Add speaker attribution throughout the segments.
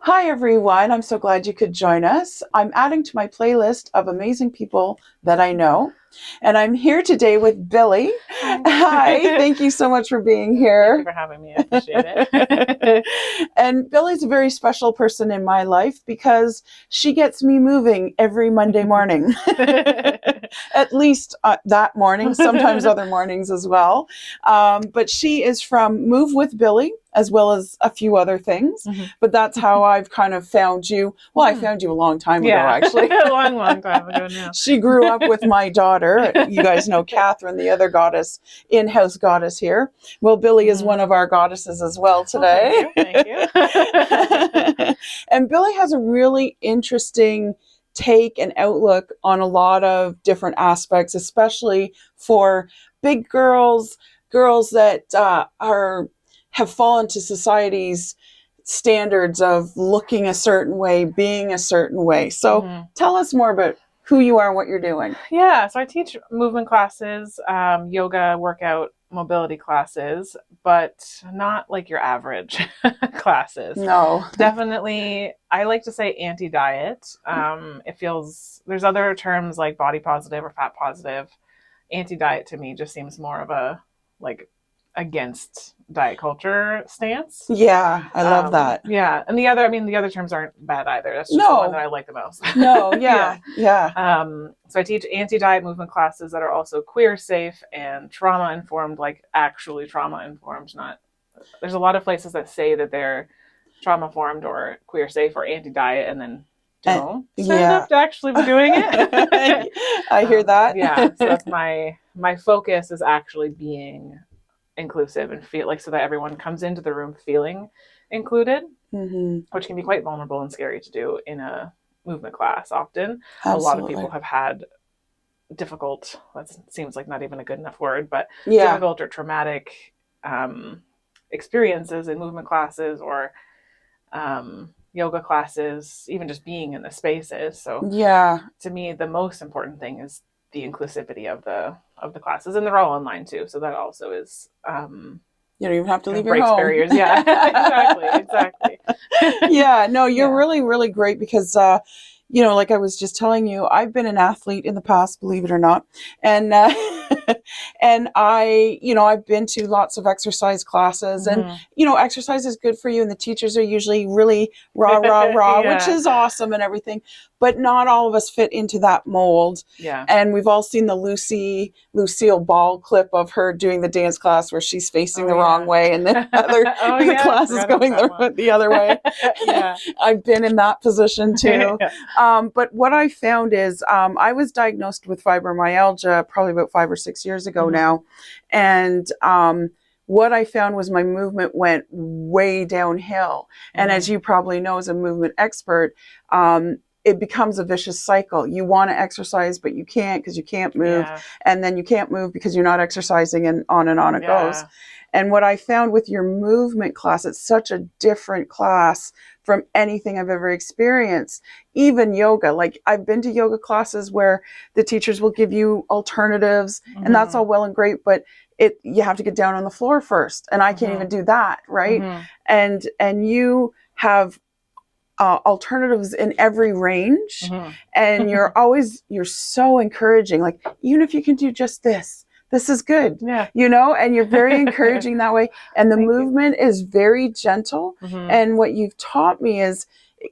Speaker 1: Hi, everyone. I'm so glad you could join us. I'm adding to my playlist of amazing people that I know. And I'm here today with Billie.
Speaker 2: Hi.
Speaker 1: Hi, thank you so much for being
Speaker 2: Thank you
Speaker 1: here.
Speaker 2: for having me. I appreciate it.
Speaker 1: And Billie's a very special person in my life because she gets me moving every Monday morning. At least that morning, sometimes other mornings as well. But she is from Move with Billie, as well as a few other things.
Speaker 2: Mhm.
Speaker 1: But that's how I've kind of found you. Well, I
Speaker 2: Mm.
Speaker 1: found you a long time ago,
Speaker 2: Yeah,
Speaker 1: actually.
Speaker 2: a long time ago now.
Speaker 1: She grew up with my daughter. You guys know Catherine, the other goddess, in-house goddess here. Well, Billie is one
Speaker 2: Mhm.
Speaker 1: of our goddesses as well
Speaker 2: Well, thank
Speaker 1: today.
Speaker 2: you. Thank you.
Speaker 1: And Billie has a really interesting take and outlook on a lot of different aspects, especially for big girls, girls that are have fallen to society's standards of looking a certain way, being a certain way. So
Speaker 2: Mhm.
Speaker 1: tell us more about who you are and what you're doing.
Speaker 2: Yeah, so I teach movement classes, yoga, workout, mobility classes, but not like your average classes.
Speaker 1: No.
Speaker 2: Definitely, I like to say anti-diet. It feels there's other terms like body positive or fat positive. Anti-diet to me just seems more of a like against diet culture stance.
Speaker 1: Yeah, I love that.
Speaker 2: Yeah, and the other terms aren't bad either. That's just the one that
Speaker 1: No,
Speaker 2: I like the most.
Speaker 1: no,
Speaker 2: Yeah.
Speaker 1: yeah, yeah.
Speaker 2: So I teach anti-diet movement classes that are also queer safe and trauma informed, like actually trauma informed. Not there's a lot of places that say that they're trauma informed or queer safe or anti-diet, and then
Speaker 1: And
Speaker 2: don't stand
Speaker 1: yeah.
Speaker 2: up to actually doing it.
Speaker 1: I hear that.
Speaker 2: Yeah, so that's my focus is actually being inclusive and feel like so that everyone comes into the room feeling included,
Speaker 1: Hmm.
Speaker 2: which can be quite vulnerable and scary to do in a movement class. Often, a lot of people
Speaker 1: Absolutely.
Speaker 2: have had difficult, that seems like not even a good enough word, but
Speaker 1: Yeah.
Speaker 2: difficult or traumatic experiences in movement classes or yoga classes, even just being in the spaces. So
Speaker 1: Yeah.
Speaker 2: to me, the most important thing is the inclusivity of the classes, and they're all online too. So that also is
Speaker 1: You don't even have to leave your
Speaker 2: breaks
Speaker 1: home.
Speaker 2: barriers. Yeah, exactly.
Speaker 1: Yeah, no, you're
Speaker 2: Yeah.
Speaker 1: really, really great because, like I was just telling you, I've been an athlete in the past, believe it or not. And, and I've been to lots of exercise classes and,
Speaker 2: Hmm.
Speaker 1: exercise is good for you. And the teachers are usually really rah, rah, rah, which
Speaker 2: Yeah.
Speaker 1: is awesome and everything. But not all of us fit into that mold.
Speaker 2: Yeah.
Speaker 1: And we've all seen the Lucille Ball clip of her doing the dance class where she's facing
Speaker 2: Oh
Speaker 1: the wrong
Speaker 2: yeah.
Speaker 1: way and
Speaker 2: Oh
Speaker 1: the
Speaker 2: yeah. I
Speaker 1: class is
Speaker 2: forgot about
Speaker 1: going
Speaker 2: that one.
Speaker 1: the other way.
Speaker 2: Yeah.
Speaker 1: I've been in that position too.
Speaker 2: Yeah.
Speaker 1: But what I found is I was diagnosed with fibromyalgia probably about 5 or 6 years ago
Speaker 2: Hmm.
Speaker 1: now. And what I found was my movement went way downhill. And as
Speaker 2: Hmm.
Speaker 1: you probably know, as a movement expert, it becomes a vicious cycle. You want to exercise, but you can't because you can't move.
Speaker 2: Yeah.
Speaker 1: And then you can't move because you're not exercising, and on it goes.
Speaker 2: Yeah.
Speaker 1: And what I found with your movement class, it's such a different class from anything I've ever experienced. Even yoga, like I've been to yoga classes where the teachers will give you alternatives, and that's all
Speaker 2: Hmm.
Speaker 1: well and great, but you have to get down on the floor first, and I can't
Speaker 2: Hmm.
Speaker 1: even do that, right?
Speaker 2: Hmm.
Speaker 1: And you have alternatives in every range,
Speaker 2: Hmm.
Speaker 1: and you're so encouraging, like even if you can do just this is good,
Speaker 2: Yeah.
Speaker 1: and you're very encouraging that way, and the
Speaker 2: Thank you.
Speaker 1: movement is very gentle.
Speaker 2: Hmm.
Speaker 1: And what you've taught me is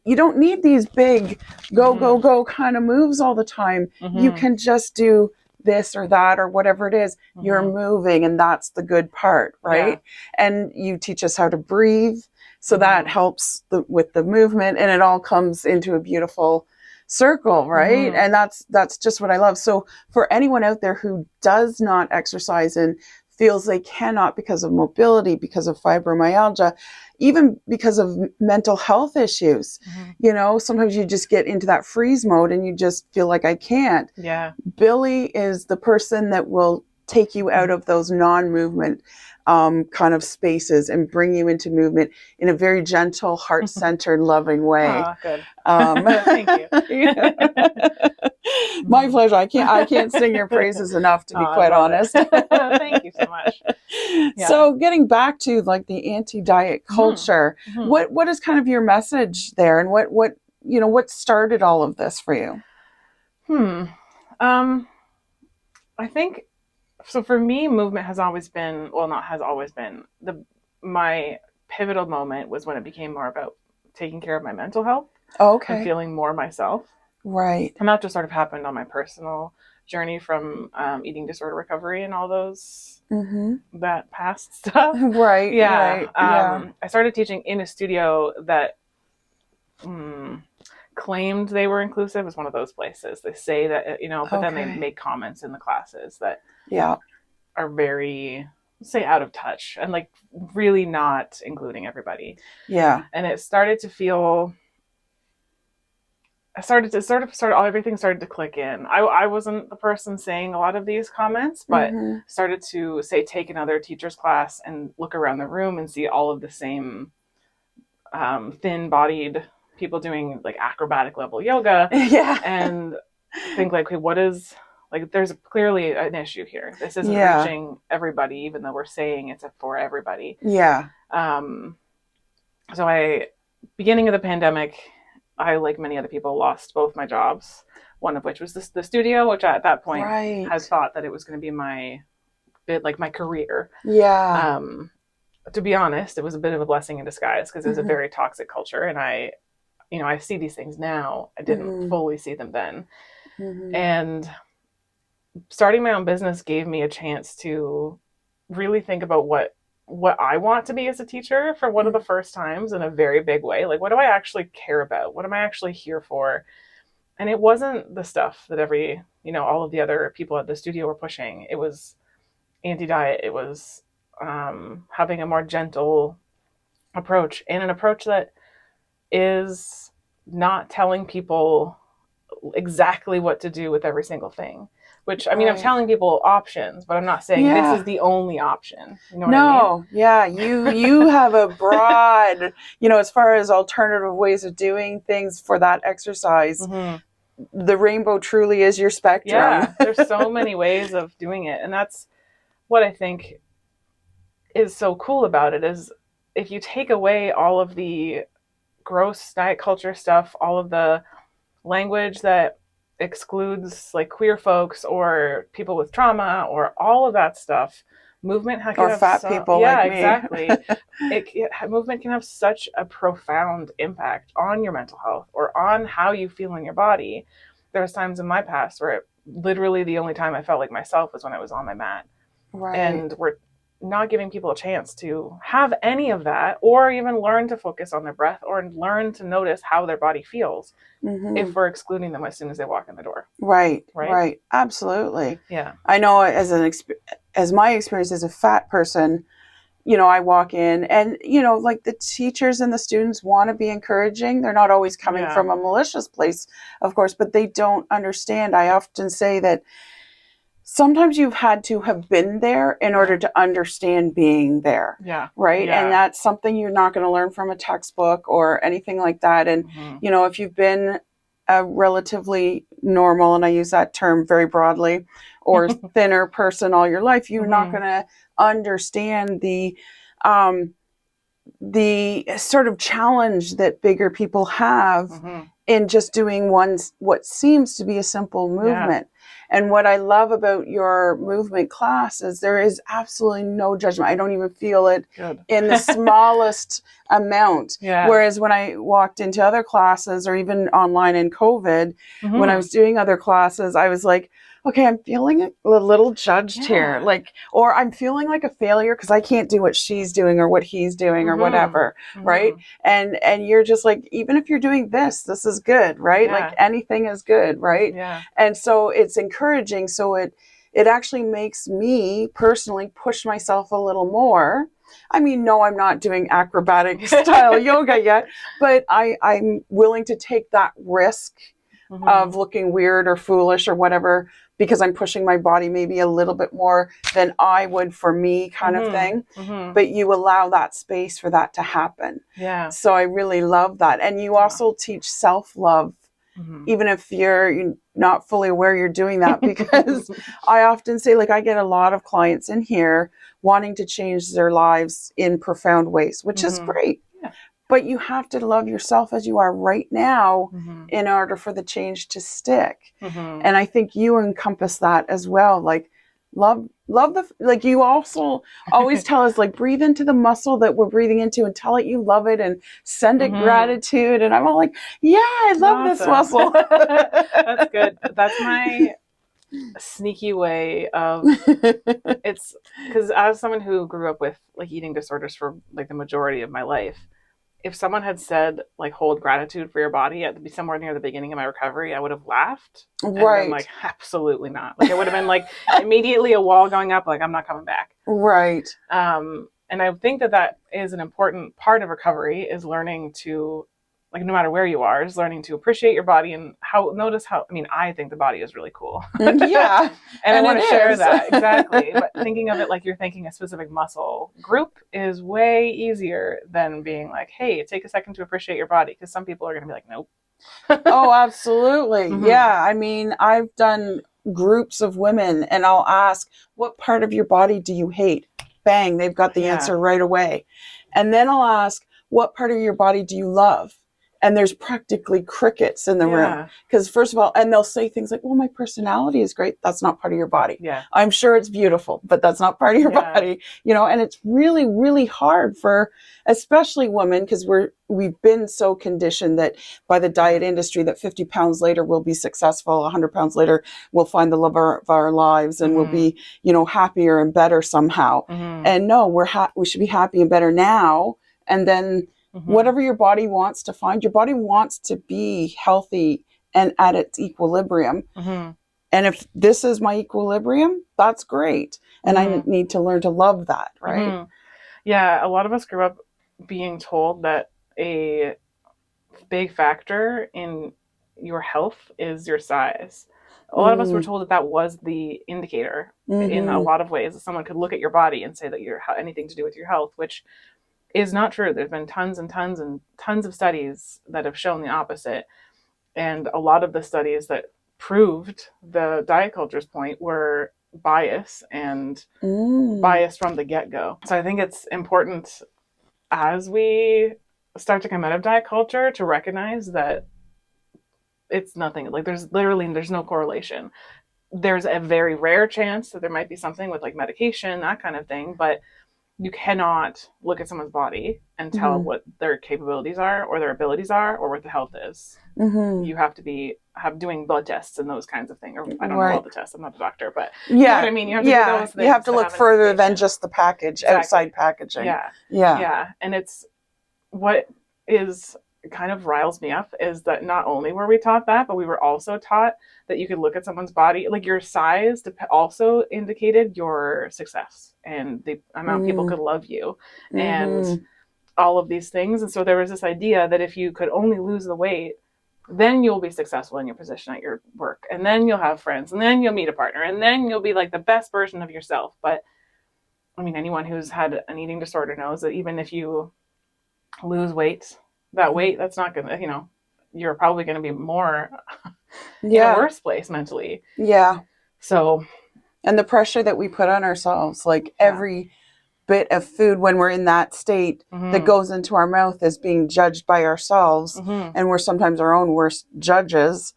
Speaker 1: you don't need these big go go
Speaker 2: Hmm.
Speaker 1: go kind of moves all the time. You
Speaker 2: Hmm.
Speaker 1: can just do this or that or whatever it is. You're
Speaker 2: Hmm.
Speaker 1: moving, and that's the good part,
Speaker 2: Yeah.
Speaker 1: right? And you teach us how to breathe, so that
Speaker 2: Hmm.
Speaker 1: helps with the movement, and it all comes into a beautiful circle, right?
Speaker 2: Hmm.
Speaker 1: And that's just what I love. So for anyone out there who does not exercise and feels they cannot because of mobility, because of fibromyalgia, even because of mental health issues,
Speaker 2: Hmm.
Speaker 1: sometimes you just get into that freeze mode and you just feel like I can't.
Speaker 2: Yeah.
Speaker 1: Billie is the person that will take you out of those non-movement kind of spaces and bring you into movement in a very gentle, heart-centered, loving way.
Speaker 2: Oh, good.
Speaker 1: Um,
Speaker 2: Thank you.
Speaker 1: My pleasure. I can't sing your praises enough, to
Speaker 2: Oh,
Speaker 1: be
Speaker 2: I
Speaker 1: quite
Speaker 2: love
Speaker 1: honest.
Speaker 2: it. Thank you so much. Yeah.
Speaker 1: So getting back to like the anti-diet culture,
Speaker 2: Mm-hmm.
Speaker 1: what is kind of your message there, and what started all of this for you?
Speaker 2: I think so. For me, movement has always been, well, not has always been, the my pivotal moment was when it became more about taking care of my mental health and
Speaker 1: Okay.
Speaker 2: feeling more myself.
Speaker 1: Right.
Speaker 2: And that just sort of happened on my personal journey from eating disorder recovery and all those
Speaker 1: Mm-hmm.
Speaker 2: that past stuff.
Speaker 1: Right.
Speaker 2: Yeah.
Speaker 1: Right. Yeah.
Speaker 2: I started teaching in a studio that claimed they were inclusive. Is one of those places. They say that, but then they
Speaker 1: Okay.
Speaker 2: make comments in the classes that
Speaker 1: Yeah.
Speaker 2: are very, say, out of touch and like really not including everybody.
Speaker 1: Yeah.
Speaker 2: And it started to feel, I started to everything started to click in. I wasn't the person saying a lot of these comments, but
Speaker 1: Mm-hmm.
Speaker 2: started to say, take another teacher's class and look around the room and see all of the same thin bodied people doing like acrobatic level yoga
Speaker 1: Yeah.
Speaker 2: and think like, okay, what is, like, there's clearly an issue here. This isn't
Speaker 1: Yeah.
Speaker 2: reaching everybody, even though we're saying it's for everybody.
Speaker 1: Yeah.
Speaker 2: Um, so beginning of the pandemic, I, like many other people, lost both my jobs. One of which was the studio, which I, at that point had
Speaker 1: Right.
Speaker 2: thought that it was going to be my bit, like my career.
Speaker 1: Yeah.
Speaker 2: To be honest, it was a bit of a blessing in disguise because it was a
Speaker 1: Mm-hmm.
Speaker 2: very toxic culture, and I see these things now. I didn't
Speaker 1: Mm-hmm.
Speaker 2: fully see them then,
Speaker 1: Mm-hmm.
Speaker 2: and starting my own business gave me a chance to really think about what I want to be as a teacher for one of the first times in a very big way. Like, what do I actually care about? What am I actually here for? And it wasn't the stuff that all of the other people at the studio were pushing. It was anti-diet. It was having a more gentle approach, and an approach that is not telling people exactly what to do with every single thing. Which, I mean, I'm
Speaker 1: Right.
Speaker 2: telling people options, but I'm not saying this is
Speaker 1: Yeah.
Speaker 2: the only option. You know what I mean?
Speaker 1: No, yeah, you have a broad, as far as alternative ways of doing things for that exercise,
Speaker 2: Mm-hmm.
Speaker 1: the rainbow truly is your spectrum.
Speaker 2: Yeah, there's so many ways of doing it, and that's what I think is so cool about it. Is if you take away all of the gross diet culture stuff, all of the language that excludes like queer folks or people with trauma or all of that stuff, movement can
Speaker 1: Or
Speaker 2: have
Speaker 1: fat
Speaker 2: so,
Speaker 1: people
Speaker 2: yeah,
Speaker 1: like me.
Speaker 2: exactly. Movement can have such a profound impact on your mental health or on how you feel in your body. There was times in my past where literally the only time I felt like myself was when I was on my mat,
Speaker 1: Right.
Speaker 2: and we're not giving people a chance to have any of that or even learn to focus on their breath or learn to notice how their body feels
Speaker 1: Mm-hmm.
Speaker 2: if we're excluding them as soon as they walk in the door.
Speaker 1: Right.
Speaker 2: Right?
Speaker 1: Right. Absolutely.
Speaker 2: Yeah.
Speaker 1: I know as my experience as a fat person, I walk in and, like the teachers and the students want to be encouraging. They're not always coming
Speaker 2: Yeah.
Speaker 1: from a malicious place, of course, but they don't understand. I often say that sometimes you've had to have been there in order to understand being there.
Speaker 2: Yeah.
Speaker 1: Right.
Speaker 2: Yeah.
Speaker 1: And that's something you're not going to learn from a textbook or anything like that. And, if you've been a relatively normal, and I use that term very broadly, or thinner person all your life, you're not going to understand the sort of challenge that bigger people have in just doing what seems to be a simple movement. Yeah. And what I love about your movement class is there is absolutely no judgment. I don't even feel it in the smallest amount. Yeah. Whereas when I walked into other classes or even online in COVID, when I was doing other classes, I was like, okay, I'm feeling a little judged here. Or I'm feeling like a failure because I can't do what she's doing or what he's doing or whatever. Right. And you're just like, even if you're doing this is good. Right. Yeah. Like anything is good. Right. Yeah. And so it's encouraging. So it actually makes me personally push myself a little more. I mean, no, I'm not doing acrobatic style yoga yet, but I'm willing to take that risk of looking weird or foolish or whatever, because I'm pushing my body maybe a little bit more than I would for me, kind of thing. But you allow that space for that to happen.
Speaker 2: Yeah.
Speaker 1: So I really love that. And you also teach self-love, even if you're not fully aware you're doing that, because I often say, like, I get a lot of clients in here wanting to change their lives in profound ways, which is great.
Speaker 2: Yeah.
Speaker 1: But you have to love yourself as you are right now in order for the change to stick. And I think you encompass that as well. Like, love the, like, you also always tell us, like, breathe into the muscle that we're breathing into and tell it you love it and send it gratitude. And I'm all like, yeah, I love this muscle.
Speaker 2: That's good. That's my sneaky way of, it's because as someone who grew up with like eating disorders for like the majority of my life, if someone had said like hold gratitude for your body at somewhere near the beginning of my recovery, I would have laughed and been like, absolutely not. Like it would have been like immediately a wall going up, like I'm not coming back.
Speaker 1: Right.
Speaker 2: And I think that is an important part of recovery, is learning to, like, no matter where you are, is learning to appreciate your body and notice how, I mean, I think the body is really cool.
Speaker 1: Yeah.
Speaker 2: and I want to share that. Exactly. But thinking of it like you're thinking a specific muscle group is way easier than being like, hey, take a second to appreciate your body. Because some people are going to be like, nope.
Speaker 1: Oh, absolutely. Yeah. I mean, I've done groups of women and I'll ask, what part of your body do you hate? Bang, they've got the answer right away. And then I'll ask, what part of your body do you love? And there's practically crickets in the room. Because first of all, and they'll say things like, well, my personality is great. That's not part of your body.
Speaker 2: Yeah.
Speaker 1: I'm sure it's beautiful, but that's not part of your body. You know, and it's really, really hard for especially women, because we've been so conditioned that by the diet industry that 50 pounds later we'll be successful, 100 pounds later we'll find the love of our lives and we'll be, you know, happier and better somehow. And no, we should be happy and better now. And then whatever your body wants to find, your body wants to be healthy and at its equilibrium. And if this is my equilibrium, that's great. And I need to learn to love that, right?
Speaker 2: Yeah, a lot of us grew up being told that a big factor in your health is your size. A lot of us were told that was the indicator in a lot of ways. Someone could look at your body and say that you're anything to do with your health, which is not true. There's been tons and tons and tons of studies that have shown the opposite. And a lot of the studies that proved the diet culture's point were bias and bias from the get-go. So I think it's important as we start to come out of diet culture to recognize that it's nothing. Like there's no correlation. There's a very rare chance that there might be something with like medication, that kind of thing, but you cannot look at someone's body and tell what their capabilities are or their abilities are or what the health is. You have to be doing blood tests and those kinds of things. Or I don't know all the tests. I'm not a doctor, but you know what I mean? You have to do those things.
Speaker 1: You have to look further than just the package, outside packaging.
Speaker 2: Yeah. And it's what is kind of riles me up is that not only were we taught that, but we were also taught that you could look at someone's body, like your size also indicated your success and the amount people could love you and all of these things. And so there was this idea that if you could only lose the weight, then you'll be successful in your position at your work, and then you'll have friends, and then you'll meet a partner, and then you'll be like the best version of yourself. But I mean, anyone who's had an eating disorder knows that even if you lose weight, that's not gonna, you know, you're probably going to be more in a worse place mentally. So,
Speaker 1: and the pressure that we put on ourselves, like every bit of food when we're in that state that goes into our mouth is being judged by ourselves, and we're sometimes our own worst judges.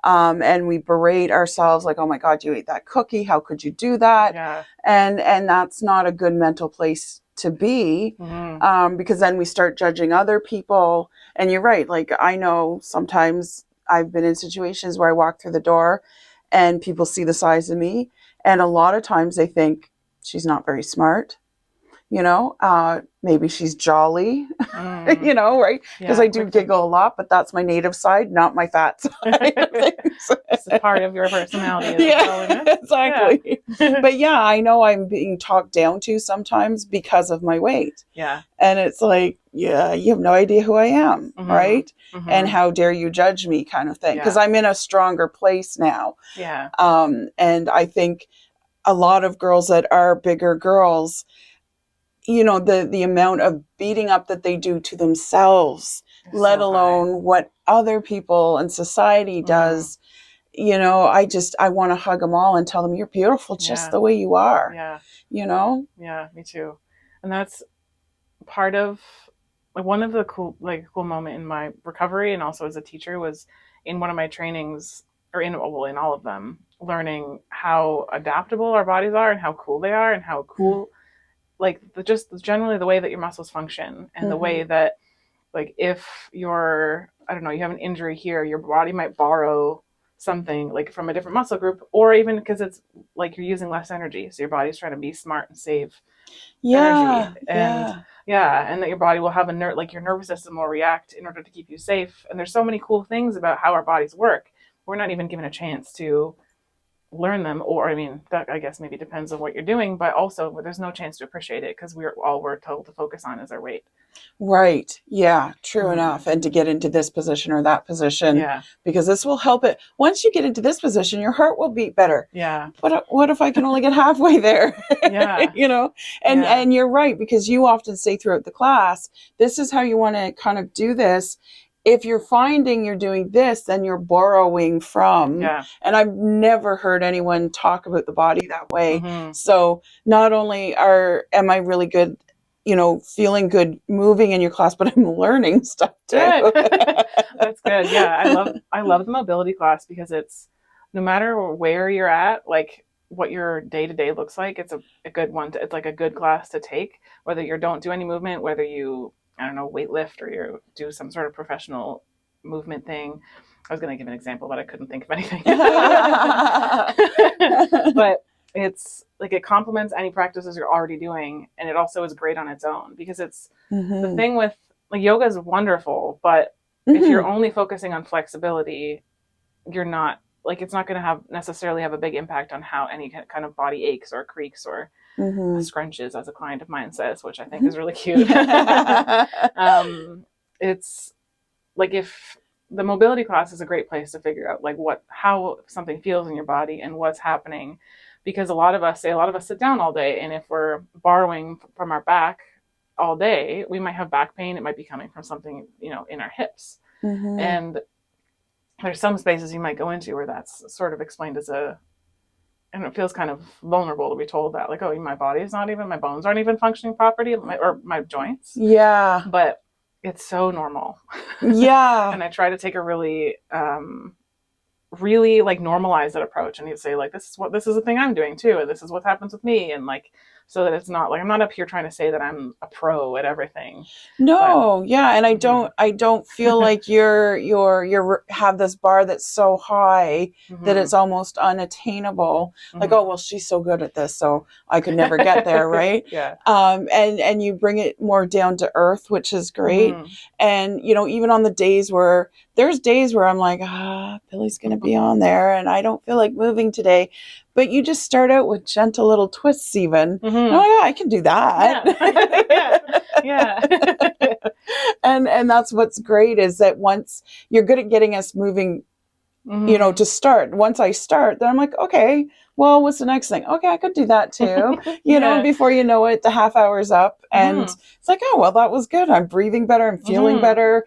Speaker 1: And we berate ourselves like, oh my God, you ate that cookie, how could you do that? And that's not a good mental place to be, because then we start judging other people. And you're right, like I know sometimes I've been in situations where I walk through the door and people see the size of me, and a lot of times they think she's not very smart. Maybe she's jolly,
Speaker 2: Mm.
Speaker 1: right? Because
Speaker 2: Yeah,
Speaker 1: I do
Speaker 2: quick thinking.
Speaker 1: giggle a lot, but that's my native side, not my fat side of things.
Speaker 2: It's a part of your personality is
Speaker 1: Yeah,
Speaker 2: jolliness. Yeah.
Speaker 1: exactly. But yeah, I know I'm being talked down to sometimes because of my weight.
Speaker 2: Yeah.
Speaker 1: And it's like, yeah, you have no idea who I am,
Speaker 2: Mhm.
Speaker 1: right? And
Speaker 2: Mhm.
Speaker 1: how dare you judge me, kind of thing. Because
Speaker 2: Yeah.
Speaker 1: I'm in a stronger place now.
Speaker 2: Yeah.
Speaker 1: And I think a lot of girls that are bigger girls, the amount of beating up that they do to themselves,
Speaker 2: It's
Speaker 1: let
Speaker 2: so high.
Speaker 1: alone what other people and society
Speaker 2: Mhm.
Speaker 1: does. I want to hug them all and tell them you're beautiful just
Speaker 2: Yeah.
Speaker 1: the way you are,
Speaker 2: Yeah.
Speaker 1: you know?
Speaker 2: Yeah, me too. And that's part of like one of the cool moment in my recovery and also as a teacher was in one of my trainings or in all of them learning how adaptable our bodies are and how cool they are and how cool like just generally the way that your muscles function and the
Speaker 1: Mm-hmm.
Speaker 2: way that like if you're I don't know, you have an injury here, your body might borrow something like from a different muscle group or even because it's like you're using less energy, so your body's trying to be smart and save energy.
Speaker 1: Yeah,
Speaker 2: And
Speaker 1: yeah.
Speaker 2: yeah, and that your body will have like your nervous system will react in order to keep you safe. And there's so many cool things about how our bodies work. We're not even given a chance to learn them, or I mean that I guess maybe depends on what you're doing, but also there's no chance to appreciate it because we're told to focus on is our weight.
Speaker 1: Right. Yeah, true
Speaker 2: Mm.
Speaker 1: enough. And to get into this position or that position,
Speaker 2: Yeah,
Speaker 1: because this will help it. Once you get into this position, your heart will beat better.
Speaker 2: yeah,
Speaker 1: What if I can only get halfway there?
Speaker 2: yeah,
Speaker 1: you know? And
Speaker 2: yeah,
Speaker 1: and you're right, because you often say throughout the class, this is how you want to kind of do this. If you're finding you're doing this, then you're borrowing from.
Speaker 2: yeah.
Speaker 1: And I've never heard anyone talk about the body that way.
Speaker 2: Mm-hmm.
Speaker 1: So not only am I really good, feeling good moving in your class, but I'm learning stuff too.
Speaker 2: Good. That's good. Yeah, I love the mobility class because it's no matter where you're at, like what your day to day looks like, it's a good one. It's like a good class to take, whether you don't do any movement, whether you I don't know weightlift or you do some sort of professional movement thing. I was going to give an example, but I couldn't think of anything. But it's like it complements any practices you're already doing, and it also is great on its own because it's the
Speaker 1: hmm
Speaker 2: thing with like yoga is wonderful, but if you're
Speaker 1: hmm
Speaker 2: only focusing on flexibility, you're not like it's not going to have necessarily have a big impact on how any kind of body aches or creaks or
Speaker 1: hmm
Speaker 2: scrunches, as a client of mine says, which I think is really cute.
Speaker 1: Yeah.
Speaker 2: It's like if the mobility class is a great place to figure out like how something feels in your body and what's happening because a lot of us sit down all day, and if we're borrowing from our back all day, we might have back pain. It might be coming from something, in our hips.
Speaker 1: hmm
Speaker 2: And there's some spaces you might go into where that's sort of explained and it feels kind of vulnerable to be told that, like, oh, my bones aren't even functioning properly, or my joints.
Speaker 1: Yeah.
Speaker 2: But it's so normal.
Speaker 1: Yeah.
Speaker 2: And I try to take a really like normalize that approach and he'd say like this is the thing I'm doing too and this is what happens with me and like so that it's not like I'm not up here trying to say that I'm a pro at everything but
Speaker 1: No, yeah, and I
Speaker 2: mm-hmm,
Speaker 1: don't feel like you're have this bar that's so high that
Speaker 2: mm-hmm,
Speaker 1: it's almost unattainable. Like,
Speaker 2: mm-hmm.
Speaker 1: oh, well, she's so good at this, so I could never get there, right?
Speaker 2: Yeah,
Speaker 1: And you bring it more down to earth, which is great.
Speaker 2: mm-hmm.
Speaker 1: And even on the days where there's days where I'm like, Billy's gonna be on there, and I don't feel like moving today. But you just start out with gentle little twists, even. And I'm
Speaker 2: Mm-hmm.
Speaker 1: like, I can do that.
Speaker 2: Yeah. Yeah, yeah.
Speaker 1: And that's what's great is that once you're good at getting us moving,
Speaker 2: Mm-hmm.
Speaker 1: to start. Once I start, then I'm like, okay, well, what's the next thing? Okay, I could do that too. And
Speaker 2: Yeah.
Speaker 1: before you know it, the half hour's up, and
Speaker 2: Mm-hmm.
Speaker 1: it's like, oh, well, that was good. I'm breathing better. I'm feeling
Speaker 2: Mm-hmm.
Speaker 1: better.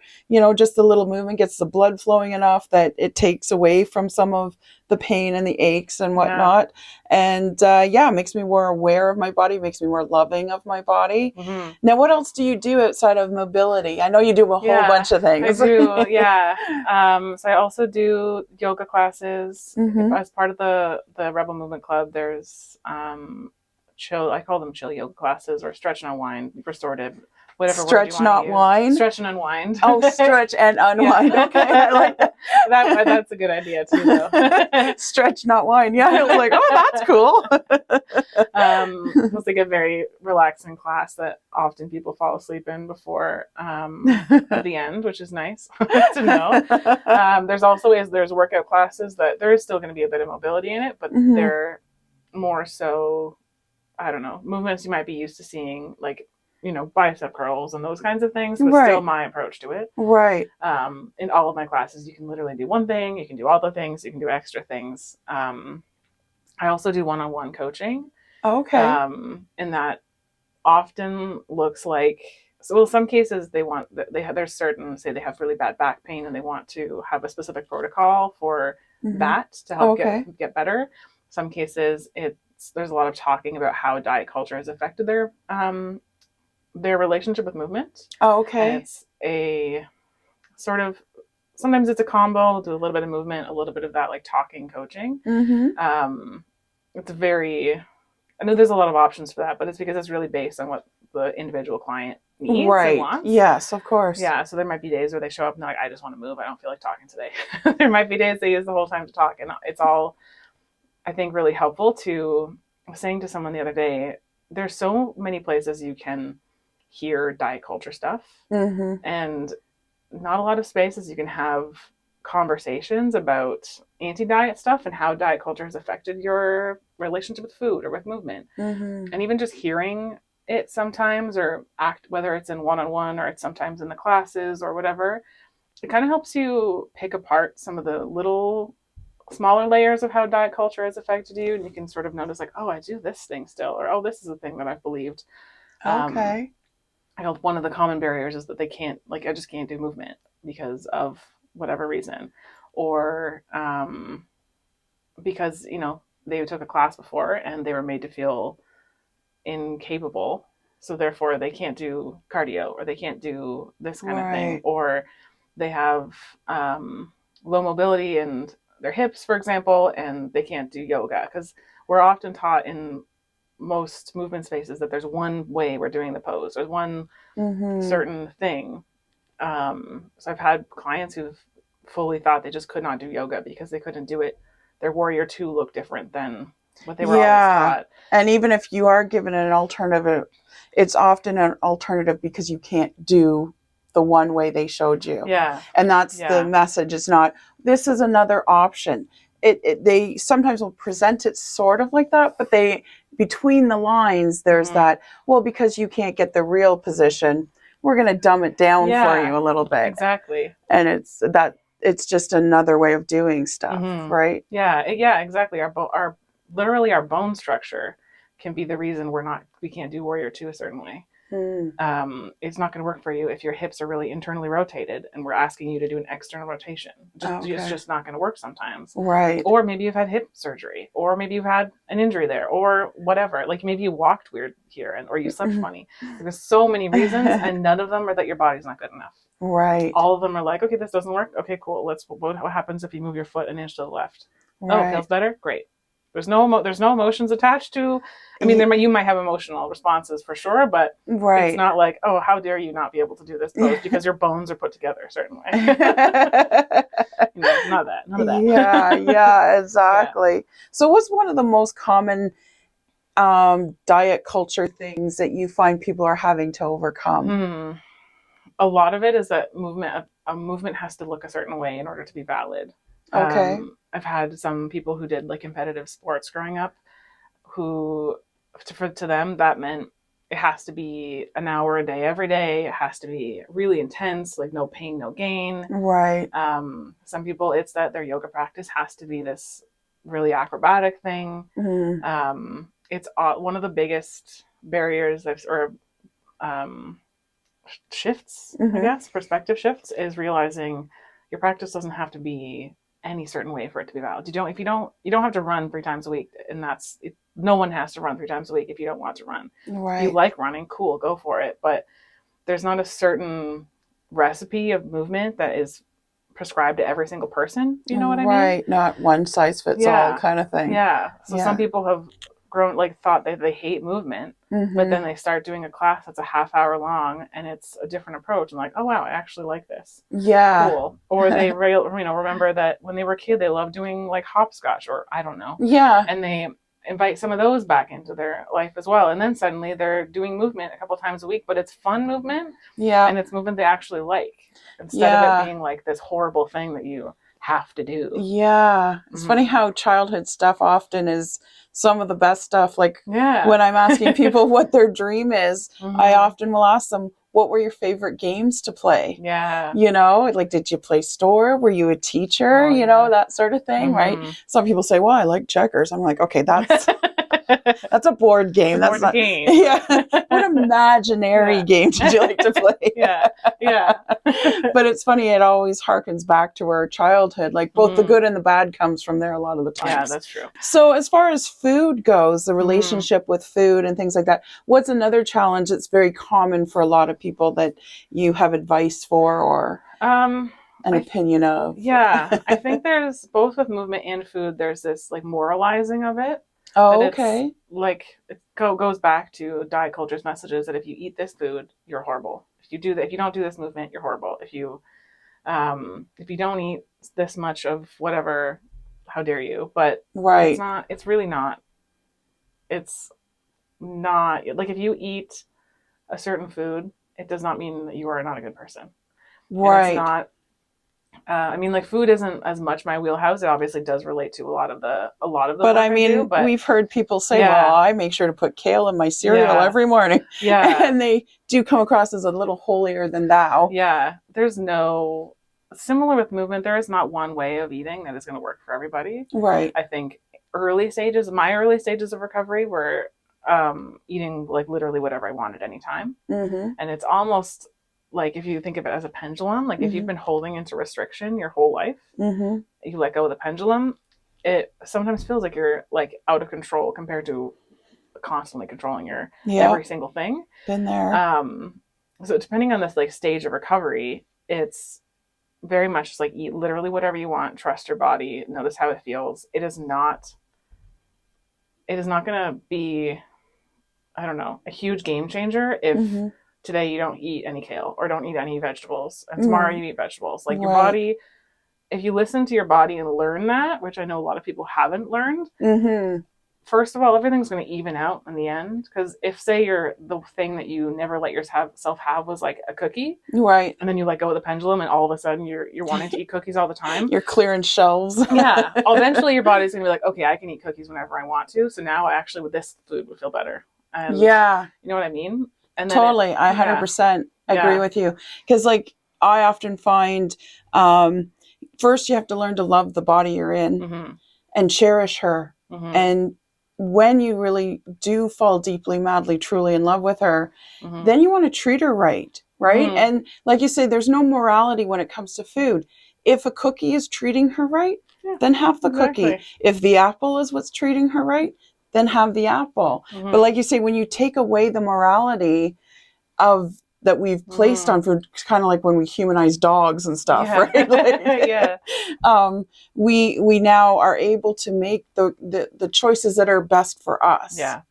Speaker 1: Just the little movement gets the blood flowing enough that it takes away from some of the pain and the aches and
Speaker 2: Yeah.
Speaker 1: whatnot. And it makes me more aware of my body, makes me more loving of my body.
Speaker 2: Mm-hmm.
Speaker 1: Now, what else do you do outside of mobility? I know you do a whole
Speaker 2: Yeah,
Speaker 1: bunch of
Speaker 2: I
Speaker 1: things.
Speaker 2: do. Yeah. So I also do yoga classes.
Speaker 1: hmm
Speaker 2: As part of the Rebel Movement Club, there's chill. I call them chill yoga classes or stretch and unwind, restorative whatever word you
Speaker 1: Stretch,
Speaker 2: want to
Speaker 1: not
Speaker 2: use.
Speaker 1: wine.
Speaker 2: Stretch and unwind.
Speaker 1: Oh, stretch and unwind.
Speaker 2: Yeah.
Speaker 1: Okay, I like that.
Speaker 2: That's a good idea too, though.
Speaker 1: Stretch, not wine. Yeah, I was like, oh, that's cool.
Speaker 2: It's like a very relaxing class that often people fall asleep in before the end, which is nice to know. There's workout classes that there is still going to be a bit of mobility in it, but
Speaker 1: Mhm.
Speaker 2: they're more so, I don't know, movements you might be used to seeing, like, bicep curls and those kinds of things, but still
Speaker 1: Right,
Speaker 2: my approach to it.
Speaker 1: right.
Speaker 2: In all of my classes, you can literally do one thing, you can do all the things, you can do extra things. I also do one-on-one coaching,
Speaker 1: Okay.
Speaker 2: and that often looks like, so, well, some cases there's certain, say they have really bad back pain and they want to have a specific protocol for
Speaker 1: Hmm.
Speaker 2: that to help
Speaker 1: Okay.
Speaker 2: get better. Some cases there's a lot of talking about how diet culture has affected their relationship with movement, and
Speaker 1: Okay.
Speaker 2: it's a sort of, sometimes it's a combo, do a little bit of movement, a little bit of that like talking coaching.
Speaker 1: Hmm.
Speaker 2: um, it's very, I know there's a lot of options for that, but it's because it's really based on what the individual client needs and
Speaker 1: Right.
Speaker 2: wants.
Speaker 1: Yes, of course.
Speaker 2: Yeah, so there might be days where they show up and they're like, I just want to move, I don't feel like talking today. There might be days they use the whole time to talk, and it's all, I think, really helpful to, I was saying to someone the other day, there's so many places you can hear diet culture stuff,
Speaker 1: Hmm.
Speaker 2: and not a lot of spaces you can have conversations about anti-diet stuff and how diet culture has affected your relationship with food or with movement.
Speaker 1: Hmm.
Speaker 2: And even just hearing it sometimes, or whether it's in one-on-one or it's sometimes in the classes or whatever, it kind of helps you pick apart some of the little smaller layers of how diet culture has affected you, and you can sort of notice, like, oh, I do this thing still, or oh, this is a thing that I've believed. um,
Speaker 1: Okay.
Speaker 2: I know one of the common barriers is that they can't, like, I just can't do movement because of whatever reason, or because they took a class before and they were made to feel incapable, so therefore they can't do cardio or they can't do this kind of thing,
Speaker 1: Right.
Speaker 2: or they have low mobility in their hips, for example, and they can't do yoga, because we're often taught in most movement spaces that there's one way we're doing the pose, there's one
Speaker 1: Hmm.
Speaker 2: certain thing. So I've had clients who've fully thought they just could not do yoga because they couldn't do it. Their warrior two looked different than what they were always
Speaker 1: Yeah.
Speaker 2: taught.
Speaker 1: And even if you are given an alternative, it's often an alternative because you can't do the one way they showed you.
Speaker 2: Yeah,
Speaker 1: And that's the
Speaker 2: yeah,
Speaker 1: message. It's not, this is another option. They sometimes will present it sort of like that, but they, between the lines, there's
Speaker 2: mm-hmm.
Speaker 1: that, well, because you can't get the real position, we're going to dumb it down for
Speaker 2: Yeah,
Speaker 1: you a little bit.
Speaker 2: exactly.
Speaker 1: And it's just another way of doing stuff,
Speaker 2: Mm-hmm.
Speaker 1: right?
Speaker 2: Yeah, exactly. Our literally our bone structure can be the reason we can't do warrior two a certain way.
Speaker 1: Hmm.
Speaker 2: It's not going to work for you if your hips are really internally rotated and we're asking you to do an external rotation. It's
Speaker 1: Okay.
Speaker 2: just not going to work sometimes.
Speaker 1: Right.
Speaker 2: Or maybe you've had hip surgery, or maybe you've had an injury there, or whatever. Like maybe you walked weird here, or you slept funny. There's so many reasons, and none of them are that your body's not good enough.
Speaker 1: Right.
Speaker 2: All of them are like, okay, this doesn't work. Okay, cool. What happens if you move your foot an inch to the left? Oh, it
Speaker 1: Right.
Speaker 2: feels better. Great. There's no emotions attached to. I mean,
Speaker 1: Ye-
Speaker 2: you might have emotional responses for sure, but it's
Speaker 1: Right.
Speaker 2: not like, oh, how dare you not be able to do this pose because your bones are put together a certain way. Not that. None of
Speaker 1: Yeah,
Speaker 2: that.
Speaker 1: yeah,
Speaker 2: Yeah.
Speaker 1: exactly. So what's one of the most common diet culture things that you find people are having to overcome?
Speaker 2: Hmm. A lot of it is that a movement has to look a certain way in order to be valid.
Speaker 1: Okay.
Speaker 2: I've had some people who did like competitive sports growing up, who to them that meant it has to be an hour a day every day. It has to be really intense, like no pain, no gain.
Speaker 1: Right.
Speaker 2: Some people, it's that their yoga practice has to be this really acrobatic thing.
Speaker 1: Mm.
Speaker 2: It's one of the biggest barriers or um, shifts, I
Speaker 1: Hmm.
Speaker 2: guess, perspective shifts, is realizing your practice doesn't have to be any certain way for it to be valid. You don't have to run 3 times a week, and that's it. No one has to run 3 times a week if you don't want to run. If you
Speaker 1: Right.
Speaker 2: like running, cool, go for it. But there's not a certain recipe of movement that is prescribed to every single person. You know what I mean?
Speaker 1: Right. Not one size fits all
Speaker 2: Yeah.
Speaker 1: kind of thing.
Speaker 2: Yeah. So some
Speaker 1: Yeah.
Speaker 2: people have grown like thought that they hate movement, but then they start doing a class that's a half hour long and it's a different approach and like, oh wow, I actually like this.
Speaker 1: Yeah.
Speaker 2: Cool. Or they remember that when they were a kid they loved doing like hopscotch or I don't know.
Speaker 1: Yeah.
Speaker 2: And they invite some of those back into their life as well. And then suddenly they're doing movement a couple times a week, but it's fun movement
Speaker 1: Yeah.
Speaker 2: and it's movement they actually like instead of it being like this horrible thing that you have to do.
Speaker 1: Yeah. It's funny how childhood stuff often is some of the best stuff. Like when I'm asking people what their dream is, I often will ask them, what were your favorite games to play?
Speaker 2: Yeah.
Speaker 1: You know, like, did you play store? Were you a teacher? You know, that sort of thing, right? Some people say, well, I like checkers. I'm like, okay, that's a board game. That's not
Speaker 2: game.
Speaker 1: Yeah. What imaginary game did you like to play?
Speaker 2: Yeah.
Speaker 1: But it's funny, it always harkens back to our childhood. Like both the good and the bad comes from there a lot of the times.
Speaker 2: Yeah, that's true.
Speaker 1: So as far as food goes, the relationship with food and things like that, what's another challenge that's very common for a lot of people that you have advice for or an opinion of?
Speaker 2: Yeah. I think there's both with movement and food, there's this like moralizing of it.
Speaker 1: Oh, okay.
Speaker 2: Like it goes back to diet culture's messages that if you eat this food, you're horrible. If you don't do this movement, you're horrible. If you don't eat this much of whatever, how dare you? But
Speaker 1: right.
Speaker 2: It's really not. It's not like if you eat a certain food, it does not mean that you are not a good person.
Speaker 1: Right.
Speaker 2: And it's not. I mean, like food isn't as much my wheelhouse. It obviously does relate to a lot of the. But
Speaker 1: I mean, we've heard people say, "Well, I make sure to put kale in my cereal every morning."
Speaker 2: Yeah,
Speaker 1: and they do come across as a little holier than thou.
Speaker 2: Yeah, there's no similar with movement. There is not one way of eating that is going to work for everybody.
Speaker 1: Right.
Speaker 2: I think my early stages of recovery were eating like literally whatever I wanted anytime, and it's almost like if you think of it as a pendulum, like if you've been holding into restriction your whole life, you let go of the pendulum, it sometimes feels like you're like out of control compared to constantly controlling your every single thing.
Speaker 1: Been there.
Speaker 2: So depending on this like stage of recovery, it's very much just like eat literally whatever you want, trust your body, notice how it feels. It is not going to be, I don't know, a huge game changer if today you don't eat any kale or don't eat any vegetables and tomorrow you eat vegetables. Like your body, if you listen to your body and learn that, which I know a lot of people haven't learned, first of all, everything's going to even out in the end. Because if, say, the thing that you never let yourself have was like a cookie,
Speaker 1: right,
Speaker 2: and then you let go of the pendulum, and all of a sudden you're wanting to eat cookies all the time.
Speaker 1: You're clearing shelves.
Speaker 2: Yeah, eventually your body's going to be like, okay, I can eat cookies whenever I want to. So now actually, with this food, would feel better. And you know what I mean? And then
Speaker 1: totally, I 100% agree with you. Because like I often find, first you have to learn to love the body you're in and cherish her, and when you really do fall deeply, madly, truly in love with her, then you want to treat her right? And like you say, there's no morality when it comes to food. If a cookie is treating her right, then have the cookie. If the apple is what's treating her right, then have the apple. But like you say, when you take away the morality of that we've placed on food, kind of like when we humanize dogs and stuff, right? Like, we now are able to make the choices that are best for us. Yeah.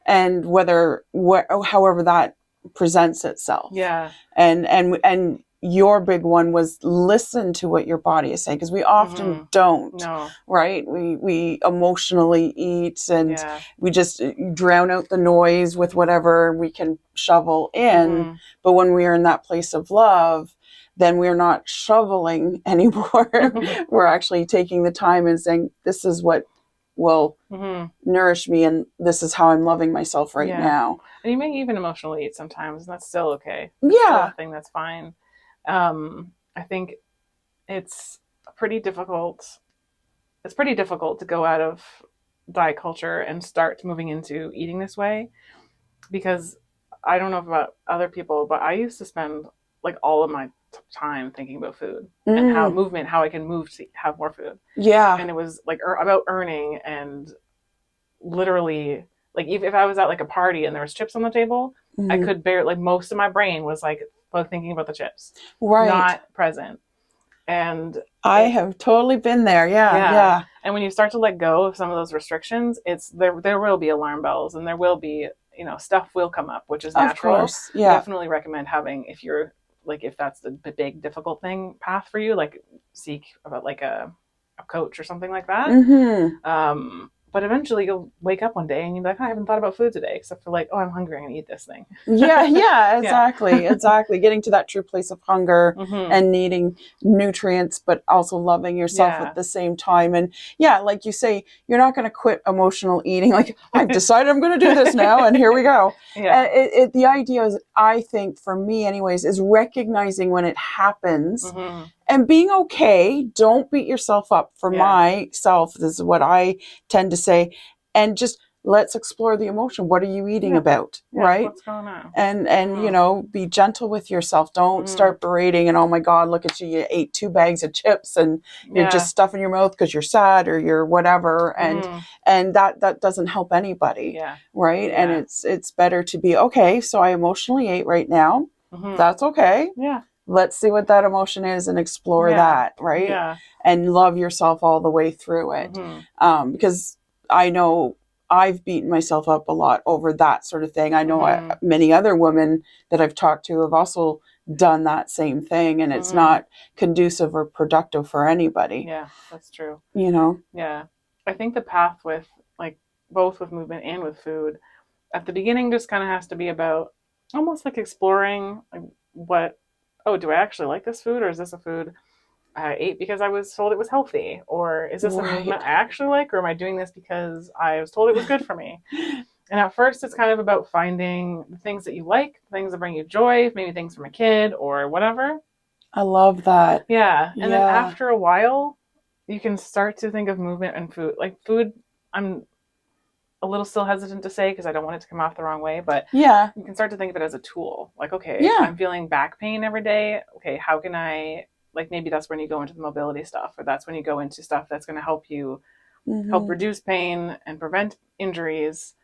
Speaker 1: And however that presents itself. Yeah. And your big one was listen to what your body is saying, because we often don't. No. Right? We emotionally eat and we just drown out the noise with whatever we can shovel in. But when we are in that place of love, then we're not shoveling anymore. We're actually taking the time and saying, this is what will nourish me, and this is how I'm loving myself right now.
Speaker 2: And you may even emotionally eat sometimes, and that's still okay.
Speaker 1: Yeah.
Speaker 2: I think that's fine. I think it's pretty difficult. It's pretty difficult to go out of diet culture and start moving into eating this way, because I don't know about other people, but I used to spend like all of my time thinking about food and how I can move to have more food. Yeah. And it was like about earning, and literally like if I was at like a party and there was chips on the table, I could bear, like most of my brain was like thinking about the chips, right, not present. And
Speaker 1: I have totally been there. Yeah,
Speaker 2: yeah.
Speaker 1: yeah.
Speaker 2: And when you start to let go of some of those restrictions, it's there will be alarm bells, and there will be, stuff will come up, which is
Speaker 1: Of
Speaker 2: natural.
Speaker 1: course.
Speaker 2: I
Speaker 1: Yeah.
Speaker 2: definitely recommend having, if you're like, if that's the big difficult thing path for you, like seek about like a coach or something like that.
Speaker 1: Mm-hmm.
Speaker 2: But eventually you'll wake up one day and you'll be like, oh, I haven't thought about food today, except for like, oh, I'm hungry, I'm gonna eat this thing.
Speaker 1: Yeah, yeah,
Speaker 2: Yeah.
Speaker 1: exactly. Exactly. Getting to that true place of hunger
Speaker 2: Mm-hmm.
Speaker 1: and needing nutrients, but also loving yourself at
Speaker 2: Yeah.
Speaker 1: the same time. And yeah, like you say, you're not going to quit emotional eating. Like, I've decided I'm going to do this now, and here we go.
Speaker 2: Yeah.
Speaker 1: The idea is, I think, for me, anyways, is recognizing when it happens
Speaker 2: Mm-hmm.
Speaker 1: and being okay. Don't beat yourself up. For
Speaker 2: Yeah.
Speaker 1: myself, this is what I tend to say. And just let's explore the emotion. What are you eating
Speaker 2: Yeah.
Speaker 1: about?
Speaker 2: Yeah.
Speaker 1: Right?
Speaker 2: What's going on?
Speaker 1: And
Speaker 2: Mm-hmm.
Speaker 1: be gentle with yourself. Don't
Speaker 2: Mm-hmm.
Speaker 1: start berating and, oh my god, look at you, you ate 2 bags of chips and you're
Speaker 2: Yeah.
Speaker 1: just stuffing your mouth because you're sad or you're whatever.
Speaker 2: Mm-hmm.
Speaker 1: And that doesn't help anybody.
Speaker 2: Yeah.
Speaker 1: Right. And
Speaker 2: Yeah.
Speaker 1: it's better to be okay, so I emotionally ate right now.
Speaker 2: Mm-hmm.
Speaker 1: That's okay.
Speaker 2: Yeah.
Speaker 1: Let's see what that emotion is and explore
Speaker 2: Yeah.
Speaker 1: that. Right.
Speaker 2: Yeah.
Speaker 1: And love yourself all the way through it. Because I know I've beaten myself up a lot over that sort of thing. I know
Speaker 2: Mm-hmm.
Speaker 1: many other women that I've talked to have also done that same thing, and it's
Speaker 2: Mm-hmm.
Speaker 1: not conducive or productive for anybody.
Speaker 2: Yeah, that's true.
Speaker 1: You know?
Speaker 2: Yeah. I think the path with, like, both with movement and with food at the beginning just kind of has to be about almost like exploring, like, do I actually like this food, or is this a food I ate because I was told it was healthy? Or is this a movement
Speaker 1: Right.
Speaker 2: I actually like, or am I doing this because I was told it was good for me? And at first, it's kind of about finding the things that you like, things that bring you joy, maybe things from a kid or whatever.
Speaker 1: I love that.
Speaker 2: Yeah. And then
Speaker 1: Yeah.
Speaker 2: after a while, you can start to think of movement and food. Like food, I'm a little still hesitant to say because I don't want it to come off the wrong way, but
Speaker 1: Yeah.
Speaker 2: you can start to think of it as a tool. Like, okay,
Speaker 1: Yeah.
Speaker 2: I'm feeling back pain every day. Okay, how can I, like, maybe that's when you go into the mobility stuff, or that's when you go into stuff that's going to help you help
Speaker 1: Mm-hmm.
Speaker 2: reduce pain and prevent injuries.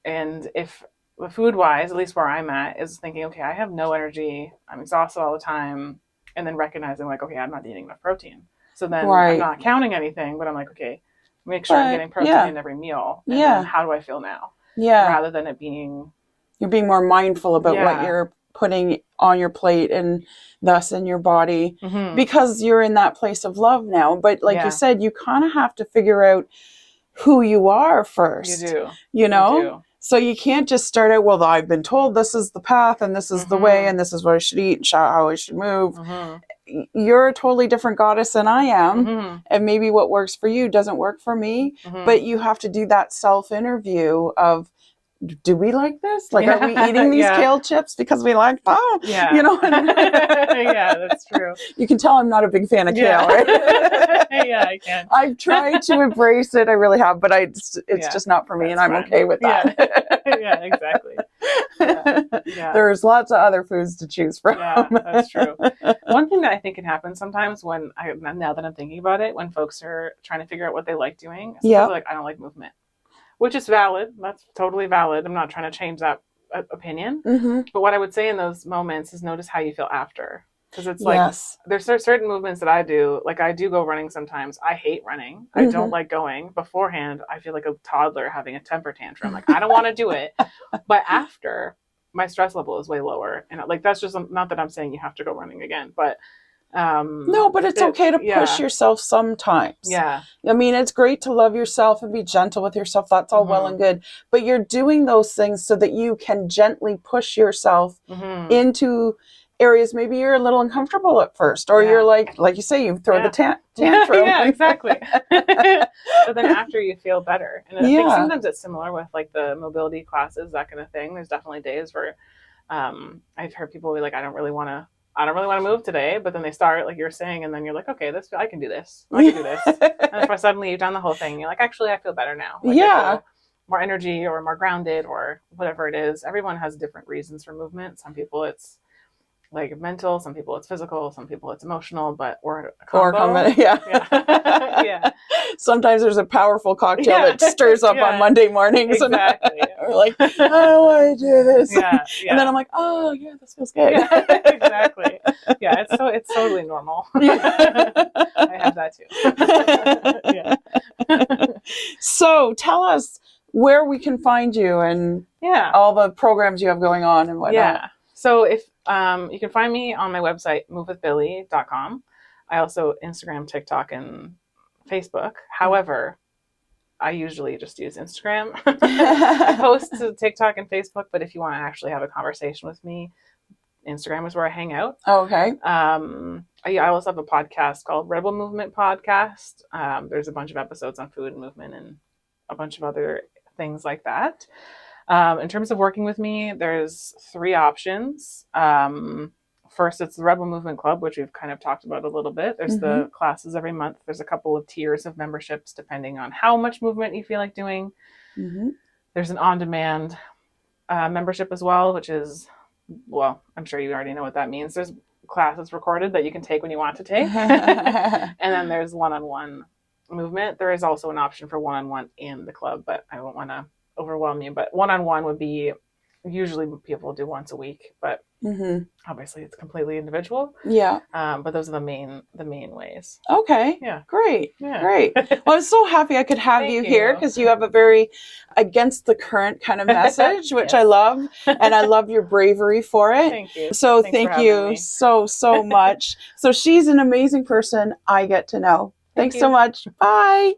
Speaker 2: And if food wise, at least where I'm at, is thinking, okay, I have no energy, I'm exhausted all the time, and then recognizing, like, okay, I'm not eating enough protein. So then I'm
Speaker 1: Right.
Speaker 2: not counting anything, but I'm like, okay, make sure I'm
Speaker 1: But
Speaker 2: getting protein
Speaker 1: yeah.
Speaker 2: in every meal. And then
Speaker 1: Yeah.
Speaker 2: how do I feel now?
Speaker 1: Yeah.
Speaker 2: Rather than it being,
Speaker 1: You're being more mindful about what
Speaker 2: yeah.
Speaker 1: you're putting on your plate and thus in your body,
Speaker 2: Mm-hmm.
Speaker 1: because you're in that place of love now. But like you
Speaker 2: Yeah,
Speaker 1: said, you kind of have to figure out who you are
Speaker 2: you
Speaker 1: first,
Speaker 2: do.
Speaker 1: you
Speaker 2: You
Speaker 1: know?
Speaker 2: do.
Speaker 1: So you can't just start out, well, I've been told this is the path and this is the way
Speaker 2: Mm-hmm.
Speaker 1: and this is what I should eat and how I should move.
Speaker 2: Mm-hmm.
Speaker 1: You're a totally different goddess than I am.
Speaker 2: Mm-hmm.
Speaker 1: And maybe what works for you doesn't work for me.
Speaker 2: Mm-hmm.
Speaker 1: But you have to do that self interview of, do we like this? Like, are we
Speaker 2: Yeah,
Speaker 1: eating these
Speaker 2: yeah,
Speaker 1: kale chips because we like them?
Speaker 2: yeah.
Speaker 1: You know,
Speaker 2: Yeah, that's true.
Speaker 1: you can tell I'm not a big fan of
Speaker 2: Yeah.
Speaker 1: kale, right?
Speaker 2: Yeah, I can.
Speaker 1: I've tried to embrace it. I really have, but it's
Speaker 2: Yeah,
Speaker 1: just not for me, and
Speaker 2: that's
Speaker 1: I'm
Speaker 2: fine.
Speaker 1: okay with
Speaker 2: Yeah.
Speaker 1: that.
Speaker 2: Yeah, exactly. Yeah. Yeah.
Speaker 1: There's lots of other foods to choose from.
Speaker 2: Yeah, that's true. One thing that I think can happen sometimes now that I'm thinking about it, when folks are trying to figure out what they like doing, sometimes
Speaker 1: Yeah.
Speaker 2: they're like, I don't like movement, which is valid. That's totally valid. I'm not trying to change that opinion.
Speaker 1: Mm-hmm.
Speaker 2: But what I would say in those moments is notice how you feel after. Because it's like,
Speaker 1: Yes.
Speaker 2: there's certain movements that I do. Like, I do go running sometimes. I hate running. I don't
Speaker 1: Mm-hmm.
Speaker 2: like going. Beforehand, I feel like a toddler having a temper tantrum. Like, I don't want to do it. But after, my stress level is way lower. And like, that's just not that I'm saying you have to go running again, but
Speaker 1: no, but it's okay to push yourself sometimes.
Speaker 2: Yeah.
Speaker 1: I mean, it's great to love yourself and be gentle with yourself. That's all well and good. But you're doing those things so that you can gently push yourself into areas maybe you're a little uncomfortable at first, or you're like you say, you throw the tantrum.
Speaker 2: Yeah, exactly. But then after, you feel better. And I think sometimes it's similar with like the mobility classes, that kind of thing. There's definitely days where I've heard people be like, I don't really want to move today, but then they start, like you're saying, and then you're like, okay, I can do this. I can do this. And if suddenly you've done the whole thing, you're like, actually, I feel better now. Like, I feel more energy or more grounded or whatever it is. Everyone has different reasons for movement. Some people it's like mental, some people it's physical, some people it's emotional, but or a
Speaker 1: Or
Speaker 2: combo.
Speaker 1: yeah.
Speaker 2: Yeah.
Speaker 1: Sometimes there's a powerful cocktail
Speaker 2: Yeah.
Speaker 1: that stirs up on
Speaker 2: Yeah.
Speaker 1: Monday mornings,
Speaker 2: Exactly.
Speaker 1: and we're like, I don't want to do this.
Speaker 2: Yeah.
Speaker 1: And then
Speaker 2: Yeah.
Speaker 1: I'm like, oh yeah, this feels good.
Speaker 2: Yeah. Exactly. Yeah. It's totally normal. I have that too. Yeah.
Speaker 1: So tell us where we can find you and
Speaker 2: Yeah.
Speaker 1: all the programs you have going on and whatnot.
Speaker 2: Yeah. So if you can find me on my website, movewithbillie.com. I also Instagram, TikTok, and Facebook. However, I usually just use Instagram. I post to TikTok and Facebook, but if you want to actually have a conversation with me, Instagram is where I hang out.
Speaker 1: Okay.
Speaker 2: I also have a podcast called Rebel Movement Podcast. There's a bunch of episodes on food and movement and a bunch of other things like that. In terms of working with me, there's 3 options. First, it's the Rebel Movement Club, which we've kind of talked about a little bit. There's the classes every month. There's a couple of tiers of memberships depending on how much movement you feel like doing. There's an on-demand membership as well, which is, well, I'm sure you already know what that means. There's classes recorded that you can take when you want to take. And then there's one-on-one movement. There is also an option for one-on-one in the club, but I won't want to overwhelm you. But one-on-one would be, usually people do once a week, but obviously it's completely individual.
Speaker 1: Yeah.
Speaker 2: But those are the main ways.
Speaker 1: Okay.
Speaker 2: Yeah.
Speaker 1: Great.
Speaker 2: Yeah.
Speaker 1: Great. Well, I'm so happy I could have
Speaker 2: Thank
Speaker 1: you
Speaker 2: you.
Speaker 1: here because you have a very against the current kind of message, which I love. And I love your bravery for it.
Speaker 2: Thank you.
Speaker 1: So
Speaker 2: Thanks
Speaker 1: thank
Speaker 2: for
Speaker 1: you
Speaker 2: having me.
Speaker 1: so much. So she's an amazing person I get to know. Thanks so
Speaker 2: you.
Speaker 1: much. Bye.